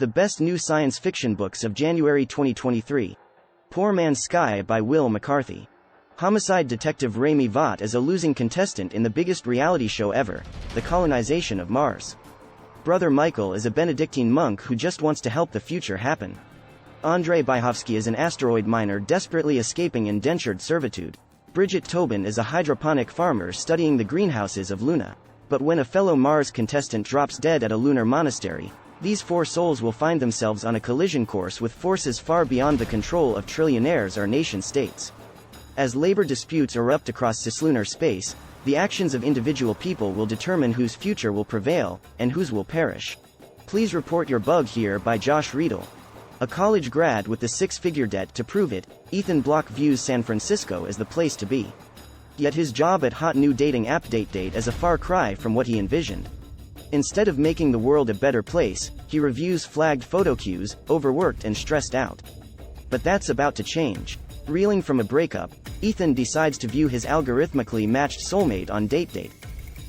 The best new science fiction books of January 2023. Poor Man's Sky by Will McCarthy. Homicide detective Rami Vaught is a losing contestant in the biggest reality show ever, The Colonization of Mars. Brother Michael is a Benedictine monk who just wants to help the future happen. Andrei Byhovsky is an asteroid miner desperately escaping indentured servitude. Bridget Tobin is a hydroponic farmer studying the greenhouses of Luna. But when a fellow Mars contestant drops dead at a lunar monastery, these four souls will find themselves on a collision course with forces far beyond the control of trillionaires or nation-states. As labor disputes erupt across cislunar space, the actions of individual people will determine whose future will prevail, and whose will perish. Please report your bug here by Josh Riedel. A college grad with the six-figure debt to prove it, Ethan Block views San Francisco as the place to be. Yet his job at hot new dating app DateDate is a far cry from what he envisioned. Instead of making the world a better place, he reviews flagged photo queues, overworked and stressed out. But that's about to change. Reeling from a breakup, Ethan decides to view his algorithmically matched soulmate on DateDate.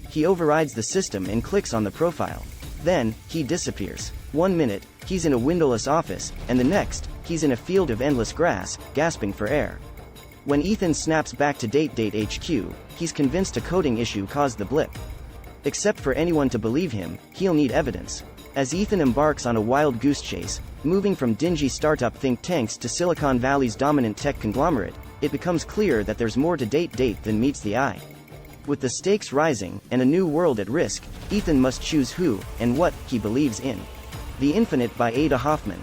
He overrides the system and clicks on the profile. Then, he disappears. 1 minute, he's in a windowless office, and the next, he's in a field of endless grass, gasping for air. When Ethan snaps back to DateDate HQ, he's convinced a coding issue caused the blip. Except for anyone to believe him, he'll need evidence. As Ethan embarks on a wild goose chase, moving from dingy startup think tanks to Silicon Valley's dominant tech conglomerate, it becomes clear that there's more to DateDate than meets the eye. With the stakes rising, and a new world at risk, Ethan must choose who, and what, he believes in. The Infinite by Ada Hoffman.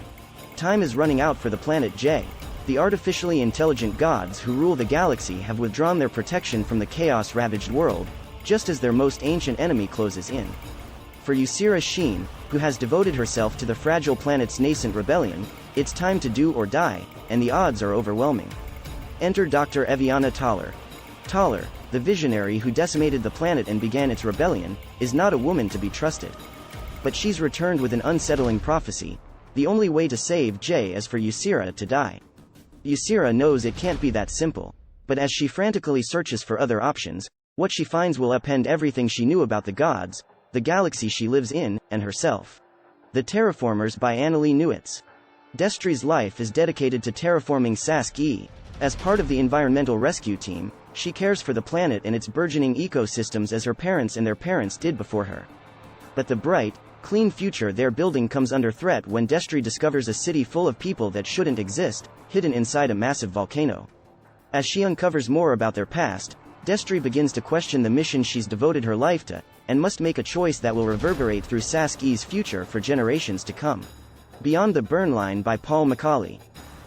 Time is running out for the planet J. The artificially intelligent gods who rule the galaxy have withdrawn their protection from the chaos-ravaged world, just as their most ancient enemy closes in. For Ysera Sheen, who has devoted herself to the fragile planet's nascent rebellion, it's time to do or die, and the odds are overwhelming. Enter Dr. Eviana Toller. Toller, the visionary who decimated the planet and began its rebellion, is not a woman to be trusted. But she's returned with an unsettling prophecy. The only way to save Jay is for Ysera to die. Ysera knows it can't be that simple, but as she frantically searches for other options, what she finds will upend everything she knew about the gods, the galaxy she lives in, and herself. The Terraformers by Annalee Newitz. Destry's life is dedicated to terraforming Sask-E. As part of the environmental rescue team, she cares for the planet and its burgeoning ecosystems as her parents and their parents did before her. But the bright, clean future they're building comes under threat when Destry discovers a city full of people that shouldn't exist, hidden inside a massive volcano. As she uncovers more about their past, Destry begins to question the mission she's devoted her life to, and must make a choice that will reverberate through Sask-E's future for generations to come. Beyond the Burn Line by Paul McCauley.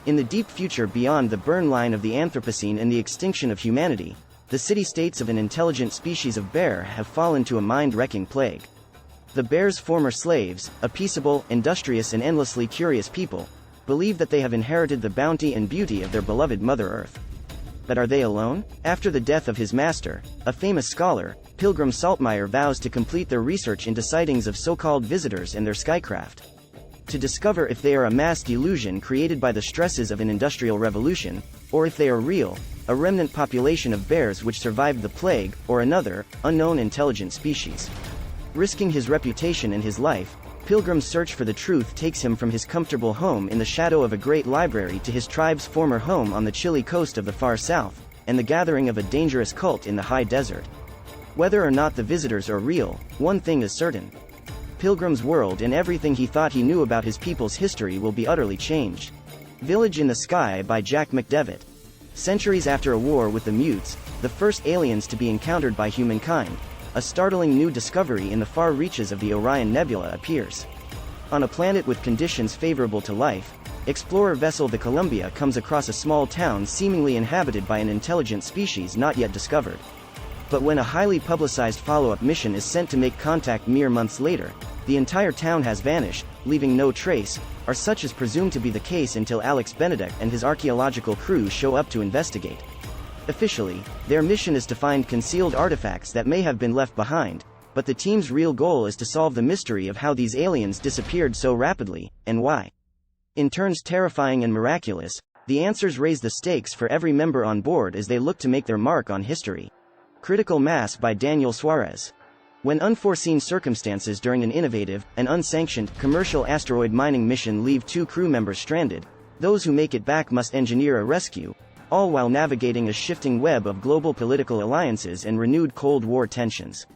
In the deep future beyond the burn line of the Anthropocene and the extinction of humanity, the city-states of an intelligent species of bear have fallen to a mind-wrecking plague. The bear's former slaves, a peaceable, industrious and endlessly curious people, believe that they have inherited the bounty and beauty of their beloved Mother Earth. But are they alone? After the death of his master, a famous scholar, Pilgrim Saltmeyer vows to complete their research into sightings of so-called visitors and their skycraft. To discover if they are a mass delusion created by the stresses of an industrial revolution, or if they are real, a remnant population of bears which survived the plague, or another, unknown intelligent species. Risking his reputation and his life, Pilgrim's search for the truth takes him from his comfortable home in the shadow of a great library to his tribe's former home on the chilly coast of the far south, and the gathering of a dangerous cult in the high desert. Whether or not the visitors are real, one thing is certain. Pilgrim's world and everything he thought he knew about his people's history will be utterly changed. Village in the Sky by Jack McDevitt. Centuries after a war with the Mutes, the first aliens to be encountered by humankind, a startling new discovery in the far reaches of the Orion Nebula appears. On a planet with conditions favorable to life, explorer vessel the Columbia comes across a small town seemingly inhabited by an intelligent species not yet discovered. But when a highly publicized follow-up mission is sent to make contact mere months later, the entire town has vanished, leaving no trace, or such is presumed to be the case until Alex Benedict and his archaeological crew show up to investigate. Officially, their mission is to find concealed artifacts that may have been left behind, but the team's real goal is to solve the mystery of how these aliens disappeared so rapidly, and why. In turns terrifying and miraculous, the answers raise the stakes for every member on board as they look to make their mark on history. Critical Mass by Daniel Suarez. When unforeseen circumstances during an innovative and unsanctioned commercial asteroid mining mission leave 2 crew members stranded, those who make it back must engineer a rescue, all while navigating a shifting web of global political alliances and renewed Cold War tensions.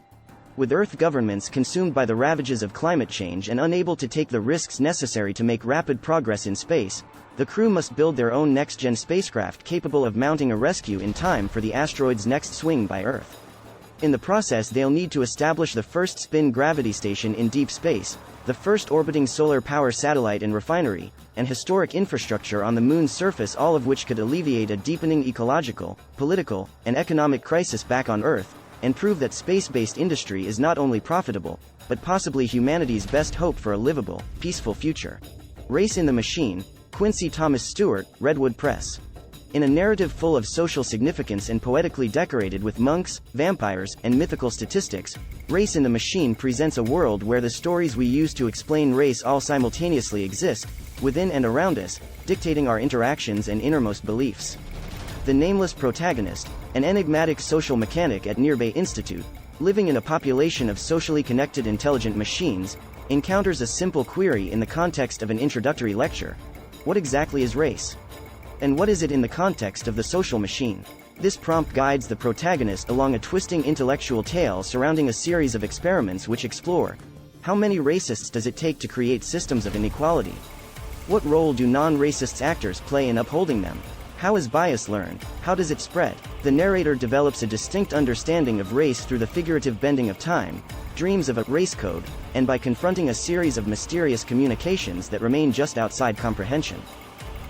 With Earth governments consumed by the ravages of climate change and unable to take the risks necessary to make rapid progress in space, the crew must build their own next-gen spacecraft capable of mounting a rescue in time for the asteroid's next swing by Earth. In the process, they'll need to establish the first spin gravity station in deep space, the first orbiting solar power satellite and refinery, and historic infrastructure on the Moon's surface, all of which could alleviate a deepening ecological, political, and economic crisis back on Earth, and prove that space-based industry is not only profitable, but possibly humanity's best hope for a livable, peaceful future. Race in the Machine, Quincy Thomas Stewart, Redwood Press. In a narrative full of social significance and poetically decorated with monks, vampires, and mythical statistics, Race in the Machine presents a world where the stories we use to explain race all simultaneously exist, within and around us, dictating our interactions and innermost beliefs. The nameless protagonist, an enigmatic social mechanic at Nearbay Institute, living in a population of socially connected intelligent machines, encounters a simple query in the context of an introductory lecture: what exactly is race? And what is it in the context of the social machine? This prompt guides the protagonist along a twisting intellectual tale surrounding a series of experiments which explore: how many racists does it take to create systems of inequality? What role do non-racist actors play in upholding them? How is bias learned? How does it spread? The narrator develops a distinct understanding of race through the figurative bending of time, dreams of a race code, and by confronting a series of mysterious communications that remain just outside comprehension.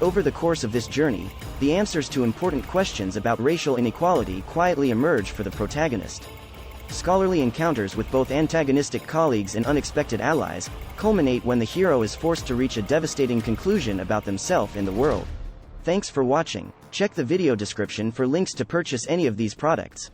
Over the course of this journey, the answers to important questions about racial inequality quietly emerge for the protagonist. Scholarly encounters with both antagonistic colleagues and unexpected allies culminate when the hero is forced to reach a devastating conclusion about themselves and the world. Thanks for watching. Check the video description for links to purchase any of these products.